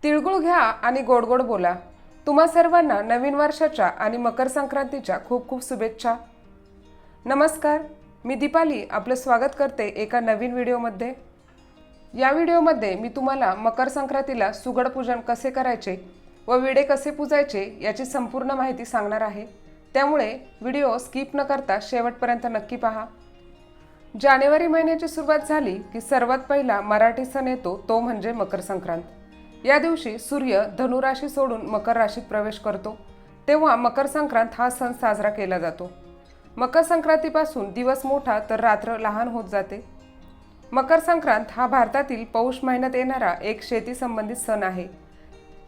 तिळगुळ घ्या आणि गोड गोड बोला। तुम्हा सर्वांना नवीन वर्षाच्या आणि मकर संक्रांतीच्या खूप खूप शुभेच्छा। नमस्कार, मी दीपाली आपलं स्वागत करते एका नवीन व्हिडिओमध्ये। या व्हिडिओमध्ये मी तुम्हाला मकर संक्रांतीला सुगड पूजन कसे करायचे व विडे कसे पूजायचे याची संपूर्ण माहिती सांगणार आहे। त्यामुळे व्हिडिओ स्किप न करता शेवटपर्यंत नक्की पहा। जानेवारी महिन्याची सुरुवात झाली की सर्वात पहिला मराठी सण येतो, तो म्हणजे मकर संक्रांत। या दिवशी सूर्य धनु राशी सोडून मकर राशीत प्रवेश करतो, तेव्हा मकर संक्रांत हा सण साजरा केला जातो। मकर संक्रांतीपासून दिवस मोठा तर रात्र लहान होत जाते। मकर संक्रांत हा भारतातील पौष महिन्यात येणारा एक शेती संबंधित सण आहे।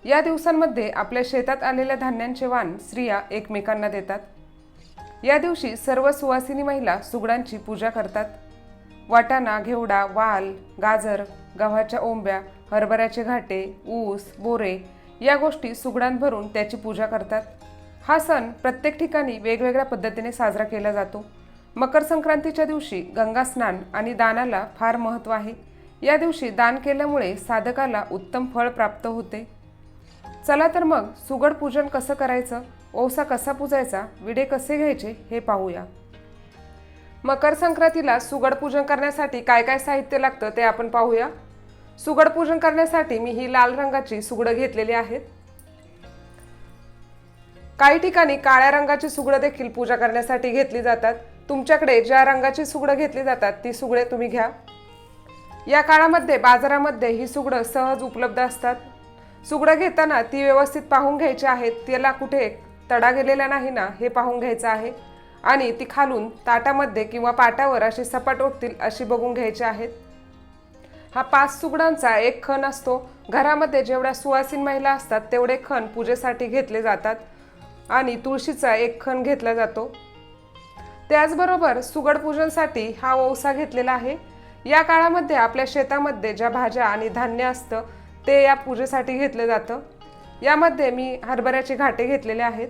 या दिवसांमध्ये आपल्या शेतात आलेल्या धान्यांचे वाण स्त्रिया एकमेकांना देतात। या दिवशी सर्व सुवासिनी महिला सुगडांची पूजा करतात। वाटाणा, घेवडा, वाल, गाजर, गव्हाच्या ओंब्या, हरभऱ्याचे घाटे, ऊस, बोरे या गोष्टी सुगडांत भरून त्याची पूजा करतात। हा सण प्रत्येक ठिकाणी वेगवेगळ्या पद्धतीने साजरा केला जातो। मकर संक्रांतीच्या दिवशी गंगा स्नान आणि दानाला फार महत्त्व आहे। या दिवशी दान केल्यामुळे साधकाला उत्तम फळ प्राप्त होते। चला तर मग सुगड पूजन कसं करायचं, ओवसा कसा पूजायचा, विडे कसे घ्यायचे हे पाहूया। मकर संक्रांतीला सुगड पूजन करण्यासाठी काय काय साहित्य लागतं ते आपण पाहूया। सुगड पूजन करण्यासाठी मी ही लाल रंगाची सुगडं घेतलेली आहेत। काही ठिकाणी काळ्या रंगाची सुगडं देखील पूजा करण्यासाठी घेतली जातात। तुमच्याकडे ज्या रंगाची सुगडं घेतली जातात ती सुगडे तुम्ही घ्या। या काळामध्ये बाजारामध्ये ही सुगडं सहज उपलब्ध असतात। सुगडं घेताना ती व्यवस्थित पाहून घ्यायची आहेत, त्याला कुठे तडा गेलेला नाही ना हे पाहून घ्यायचं आहे आणि ती खालून ताटामध्ये किंवा पाटावर अशी सपाट ओततील अशी बघून घ्यायची आहेत। हा 5 सुगडांचा एक खण असतो। घरामध्ये जेवढ्या सुवासिन महिला असतात तेवढे खण पूजेसाठी घेतले जातात आणि तुळशीचा एक खण घेतला जातो। त्याचबरोबर सुगड पूजनसाठी हा ओवसा घेतलेला आहे। या काळामध्ये आपल्या शेतामध्ये ज्या भाज्या आणि धान्य असतं ते या पूजेसाठी घेतलं जातं। यामध्ये मी हरभऱ्याचे घाटे घेतलेले आहेत,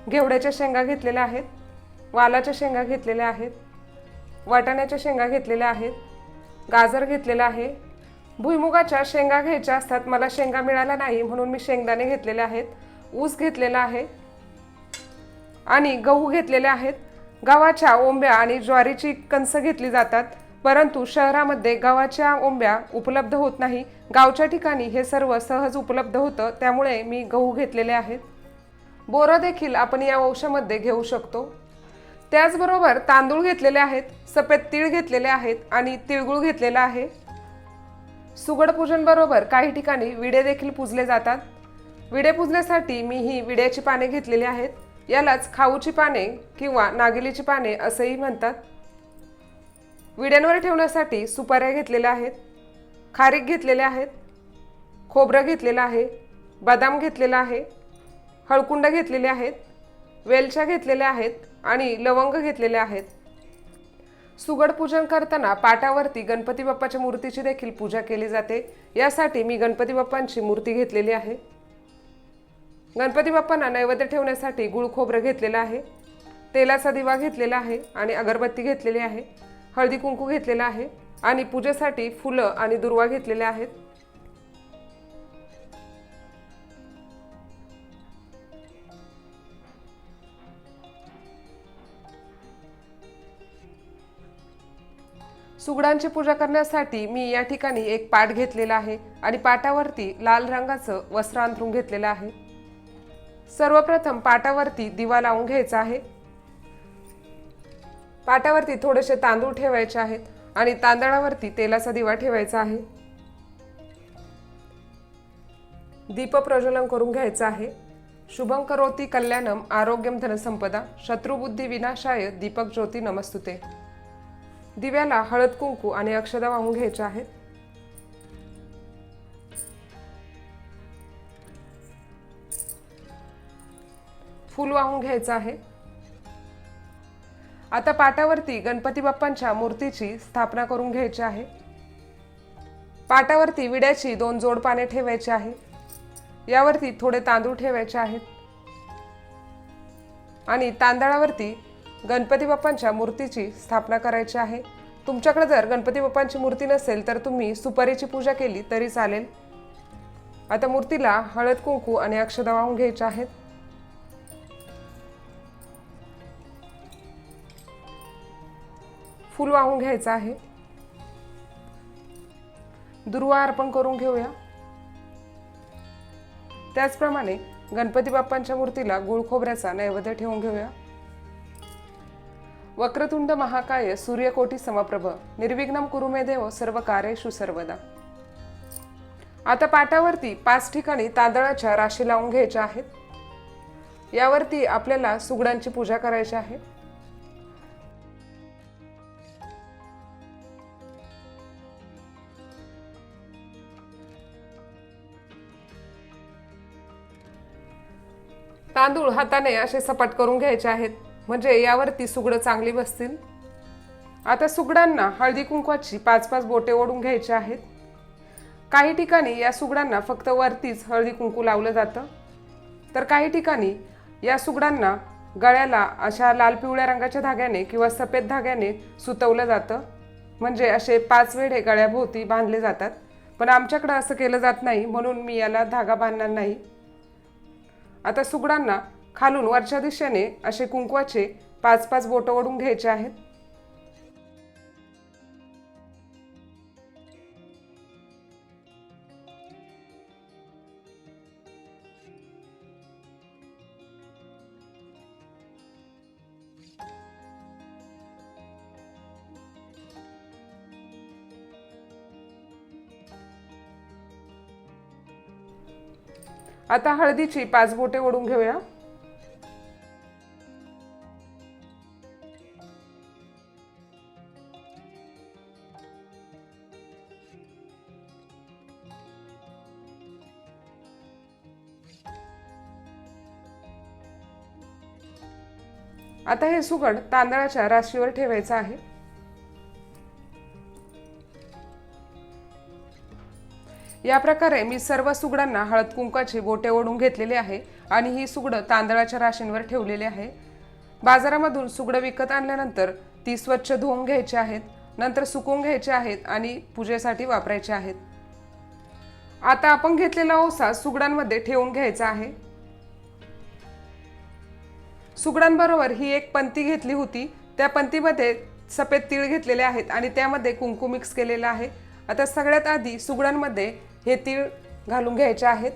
घेवड्याच्या शेंगा घेतलेल्या आहेत, वालाच्या शेंगा घेतलेल्या आहेत, वाटाण्याच्या शेंगा घेतलेल्या आहेत, गाजर घेतलेला आहे, भुईमुगाच्या शेंगा घ्यायच्या असतात, मला शेंगा मिळाल्या नाही म्हणून मी शेंगदाणे घेतलेले आहेत, ऊस घेतलेला आहे आणि गहू घेतलेले आहेत। गव्हाच्या ओंब्या आणि ज्वारीची कणसं घेतली जातात, परंतु शहरामध्ये गव्हाच्या ओंब्या उपलब्ध होत नाही। गावच्या ठिकाणी हे सर्व सहज उपलब्ध होतं, त्यामुळे मी गहू घेतलेले आहेत। बोरं देखील आपण या वंशामध्ये घेऊ शकतो। त्याचबरोबर तांदूळ घेतलेले आहेत, सफेद तीळ घेतलेले आहेत आणि तिळगुळ घेतलेला आहे। सुगड पूजन बरोबर काही ठिकाणी विडे देखील पूजले जातात। विडे पूजण्यासाठी मी ही विड्याची पाने घेतलेली आहेत, यालाच खाऊची पाने किंवा नागिलीची पाने असेही म्हणतात। विड्यांवर ठेवण्यासाठी सुपाऱ्या घेतलेल्या आहेत, खारीक घेतलेले आहेत, खोबरं घेतलेलं आहे, बदाम घेतलेला आहे, हळकुंड घेतलेले आहेत, वेलच्या घेतलेल्या आहेत आणि लवंग घेतलेले आहेत। सुगड पूजन करताना पाटावरती गणपती बाप्पाच्या मूर्तीची देखील पूजा केली जाते। यासाठी मी गणपती बाप्पांची मूर्ती घेतलेली आहे। गणपती बाप्पांना नैवेद्य ठेवण्यासाठी गुळ खोबरं घेतलेलं आहे, तेलाचा दिवा घेतलेला आहे आणि अगरबत्ती घेतलेली आहे, हळदी कुंकू घेतलेला आहे आणि पूजेसाठी फुलं आणि दुर्वा घेतलेल्या आहेत। सुगडांची पूजा करण्यासाठी मी या ठिकाणी एक पाट घेतलेला आहे आणि पाटावरती लाल रंगाचं वस्त्र अंथरून घेतलेलं आहे। सर्वप्रथम पाटावरती दिवा लावून घ्यायचा आहे। पाटावरती थोडेसे तांदूळ ठेवायचे आहेत आणि तांदळावरती तेलाचा दिवा ठेवायचा आहे। दीप प्रज्वलन करून घ्यायचा आहे। शुभं करोति कल्याणम आरोग्यम धनसंपदा शत्रुबुद्धी विनाशाय दीपक ज्योती नमस्तुते। दिव्याला हळद कुंकू आणि अक्षता वाहून घ्यायच्या आहेत। फूल वाहून घ्यायचं आहे। आता पाटावरती गणपती बाप्पांच्या मूर्तीची स्थापना करून घ्यायची आहे। पाटावरती विड्याची 2 जोड पाने ठेवायची आहे। यावरती थोडे तांदूळ ठेवायचे आहेत आणि तांदळावरती गणपती बाप्पांच्या मूर्तीची स्थापना करायची आहे। तुमच्याकडे जर गणपती बाप्पांची मूर्ती नसेल तर तुम्ही सुपारीची पूजा केली तरी चालेल। आता मूर्तीला हळद कुंकू आणि अक्षता वाहून घ्यायच्या आहेत. फूल वाहून घ्यायचं आहे. दुर्वा अर्पण करून घेऊया. त्याचप्रमाणे गणपती बाप्पांच्या मूर्तीला गुळ खोबऱ्याचा नैवेद्य ठेवून घेऊया. वक्रतुंड महाकाय सूर्यकोटी समप्रभ निर्विघ्नं कुरु मे देव सर्व कार्येषु सर्वदा. आता पाटावरती 5 ठिकाणी तांदळाच्या राशी लावून घ्यायच्या आहेत. यावरती आपल्याला सुगडांची पूजा करायची आहे. तांदूळ हाताने असे सपाट करून घ्यायचे आहेत, म्हणजे यावरती सुगडं चांगली बसतील. आता सुगडांना हळदी कुंकवाची 5-5 बोटे ओढून घ्यायची आहेत. काही ठिकाणी या सुगडांना फक्त वरतीच हळदी कुंकू लावलं जातं, तर काही ठिकाणी या सुगडांना गळ्याला अशा लाल पिवळ्या रंगाच्या धाग्याने किंवा सफेद धाग्याने सुतवलं जातं, म्हणजे असे 5 वेढे गळ्याभोवती बांधले जातात. पण आमच्याकडे असं केलं जात नाही, म्हणून मी याला धागा बांधणार नाही. आता सुगडांना खालून वरच्या दिशेने असे कुंकवाचे 5-5 बोटं ओढून घ्यायचे आहेत. आता हळदीची 5 बोटे ओढून घेऊया. आता हे सुगड तांदळाच्या राशीवर ठेवायचं आहे. या प्रकारे मी सर्व सुगडांना हळद कुंकाची बोटे ओढून घेतलेली आहे आणि ही सुगडं तांदळाच्या राशींवर ठेवलेली आहे. बाजारामधून सुगडं विकत आणल्यानंतर ती स्वच्छ धुवून घ्यायची आहेत, नंतर सुकवून घ्यायची आहेत आणि पूजेसाठी वापरायची आहेत. आता आपण घेतलेला ओसा सुगडांमध्ये ठेवून घ्यायचा आहे. सुगडांबरोबर ही एक पंती घेतली होती, त्या पंतीमध्ये सफेद तीळ घेतलेले आहेत आणि त्यामध्ये कुंकू मिक्स केलेला आहे. आता सगळ्यात आधी सुगडांमध्ये हे तीळ घालून घ्यायचे आहेत.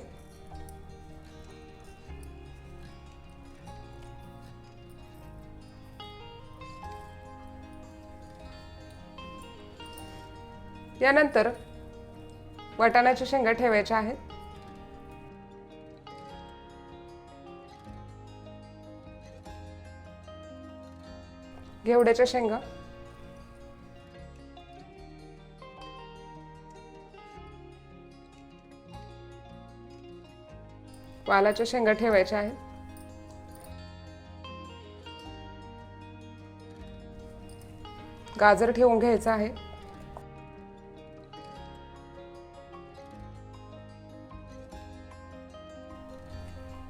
यानंतर वाटाण्याच्या शेंगा ठेवायच्या आहेत. घेवड्याच्या शेंगा, वालाच्या शेंगा ठेवायच्या आहेत. गाजर ठेवून घ्यायचं आहे.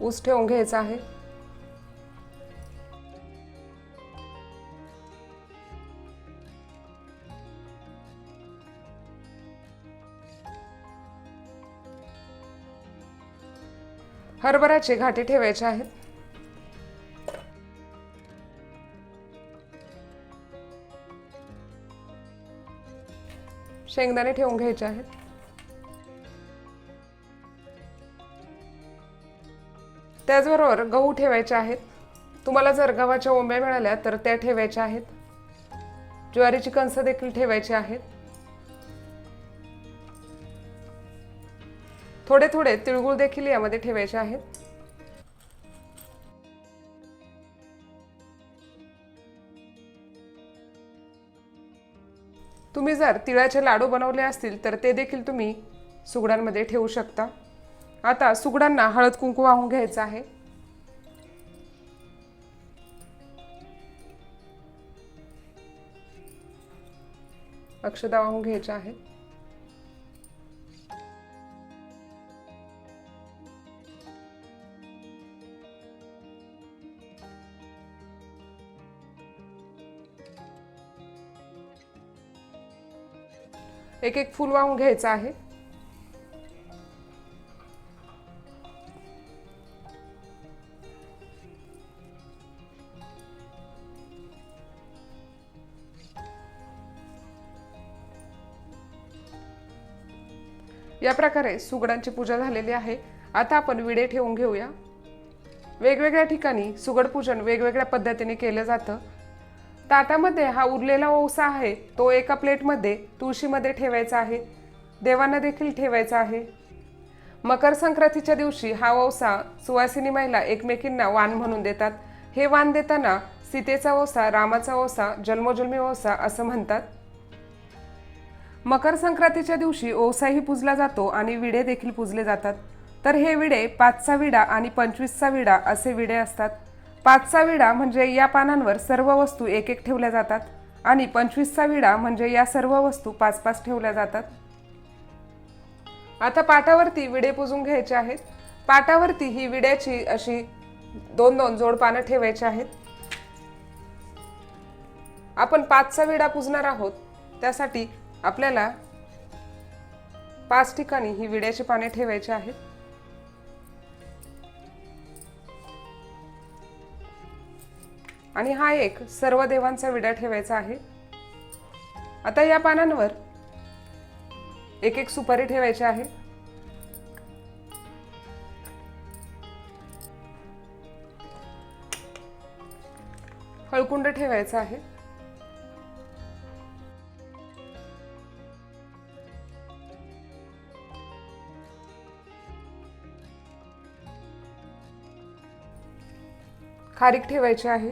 ऊस ठेवून घ्यायचा आहे. हरभऱ्याचे घाटे ठेवायचे आहेत. शेंगदाणे ठेवून घ्यायचे आहेत. त्याचबरोबर गहू ठेवायचे आहेत. तुम्हाला जर गव्हाच्या ओंब्या मिळाल्या तर त्या ठेवायच्या आहेत. ज्वारीची कणसं देखील ठेवायची आहेत. थोडे थोडे तिळगुळ देखील यामध्ये ठेवायचे आहेत. तुम्ही जर तिळाचे लाडू बनवले असतील तर ते देखील तुम्ही सुगडांमध्ये ठेवू शकता. आता सुगडांना हळद कुंकू वाहून घ्यायचं आहे. अक्षता वाहून घ्यायच्या आहेत. एक एक फूल वाहून घ्यायचं आहे. या प्रकारे सुगडांची पूजा झालेली आहे। आता आपण विडे ठेवून घेऊया। वेगवेगळ्या ठिकाणी सुगड पूजन वेगवेगळ्या पद्धतीने केलं जातं। ताटामध्ये हा उरलेला ओवसा आहे तो एका प्लेटमध्ये तुळशीमध्ये ठेवायचा आहे, देवांना देखील ठेवायचा आहे। मकर संक्रांतीच्या दिवशी हा ओवसा सुवासिनी महिला एकमेकींना वाण म्हणून देतात। हे वाण देताना सीतेचा ओवसा, रामाचा ओवसा, जन्मोजन्मी ओवसा असं म्हणतात। मकर संक्रांतीच्या दिवशी ओवसाही पूजला जातो आणि विडे देखील पूजले जातात। तर हे विडे 5चा विडा आणि 25चा विडा असे विडे असतात। 5चा विडा म्हणजे या पानांवर सर्व वस्तू एक एक ठेवल्या जातात आणि 25चा विडा म्हणजे या सर्व वस्तू 5-5 ठेवल्या जातात। आता पाटावरती विडे पुजून घ्यायचे आहेत। पाटावरती ही विड्याची अशी 2-2 जोड पानं ठेवायची आहेत। आपण 5चा विडा पुजणार आहोत, त्यासाठी आपल्याला 5 ठिकाणी ही विड्याची पाने ठेवायची आहेत। आणि हा एक सर्व देवांचा विडा ठेवायचा आहे। आता या पानांवर एक एक सुपारी ठेवायची आहे। हळकुंड ठेवायचा आहे। खारीक ठेवायची आहे।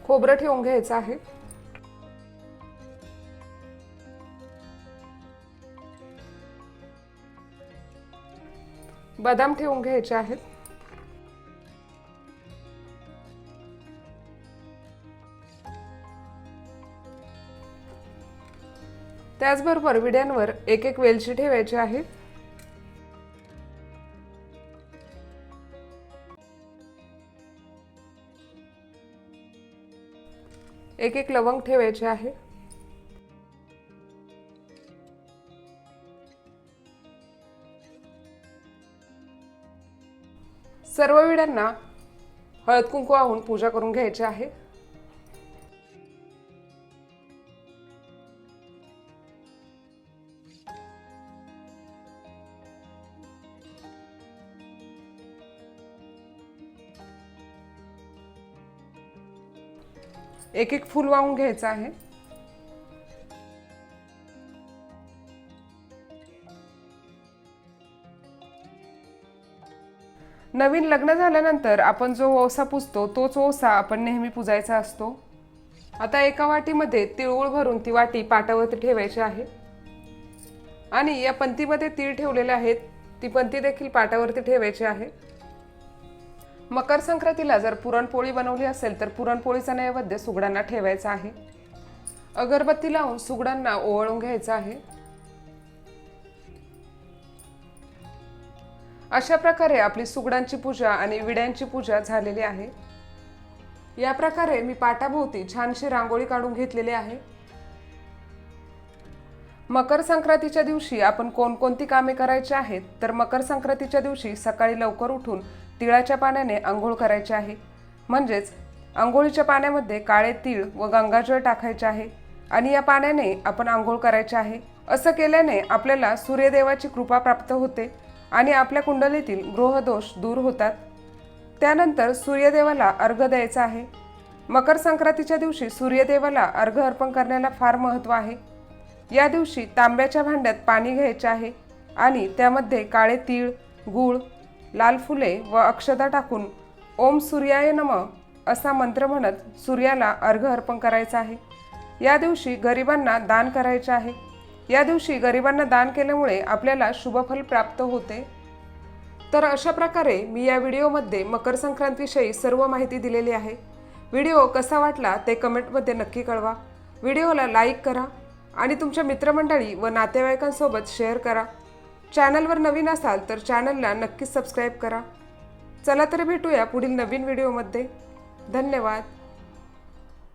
खोबरं ठेवून घ्यायचं आहे। बदाम ठेवून घ्यायचे आहेत। त्याचबरोबर विड्यांवर एक एक वेलची ठेवायची आहे। एक एक लवंग ठेवायचे आहे। सर्व विड्यांना हळद कुंकू वाहून पूजा करून घ्यायची आहे। एक एक फूल वाहून घ्यायचं आहे। नवीन लग्न झाल्यानंतर आपण जो ओवसा पुजतो तोच ओवसा आपण नेहमी पुजायचा असतो। आता एका वाटीमध्ये तिळगुळ भरून ती वाटी पाटावरती ठेवायची आहे आणि या पंतीमध्ये तीळ ठेवलेले आहेत, ती पंती देखील पाटावरती ठेवायची आहे। मकर संक्रांतीला जर पुरणपोळी बनवली असेल तर पुरणपोळीचा नैवेद्य सुगडांना ठेवायचा आहे। अगरबत्ती लावून सुगडांना ओवाळून घ्यायचं आहे। अशा प्रकारे आपली सुगडांची पूजा आणि विड्यांची पूजा झालेली आहे। या प्रकारे मी पाटाभोवती छानशी रांगोळी काढून घेतलेली आहे। मकर संक्रांतीच्या दिवशी आपण कोणकोणती कामे करायची आहेत तर मकर संक्रांतीच्या दिवशी सकाळी लवकर उठून तिळाच्या पाण्याने आंघोळ करायची आहे। म्हणजेच आंघोळीच्या पाण्यामध्ये काळे तीळ व गंगाजळ टाकायचे आहे आणि या पाण्याने आपण आंघोळ करायची आहे। असं केल्याने आपल्याला सूर्यदेवाची कृपा प्राप्त होते आणि आपल्या कुंडलीतील ग्रहदोष दूर होतात। त्यानंतर सूर्यदेवाला अर्घ्य द्यायचा आहे। मकर संक्रांतीच्या दिवशी सूर्यदेवाला अर्घ्य अर्पण करण्याला फार महत्त्व आहे। या दिवशी तांब्याच्या भांड्यात पाणी घ्यायचे आहे आणि त्यामध्ये काळे तीळ, गूळ, लाल फुले व अक्षता टाकून ओम सूर्याय नमः असा मंत्र म्हणत सूर्याला अर्घ्य अर्पण करायचा आहे। या दिवशी गरिबांना दान करायचे आहे। या दिवशी गरिबांना दान केल्यामुळे आपल्याला शुभफल प्राप्त होते। तर अशा प्रकारे मी या व्हिडिओमध्ये मकर संक्रांतीविषयी सर्व माहिती दिलेली आहे। व्हिडिओ कसा वाटला ते कमेंटमध्ये नक्की कळवा। व्हिडिओला लाईक करा आणि तुमच्या मित्रमंडळी व नातेवाईकांसोबत शेअर करा। चॅनलवर नवीन असाल तर चॅनलला नक्कीच सबस्क्राईब करा। चला तर भेटूया पुढील नवीन व्हिडिओमध्ये। धन्यवाद।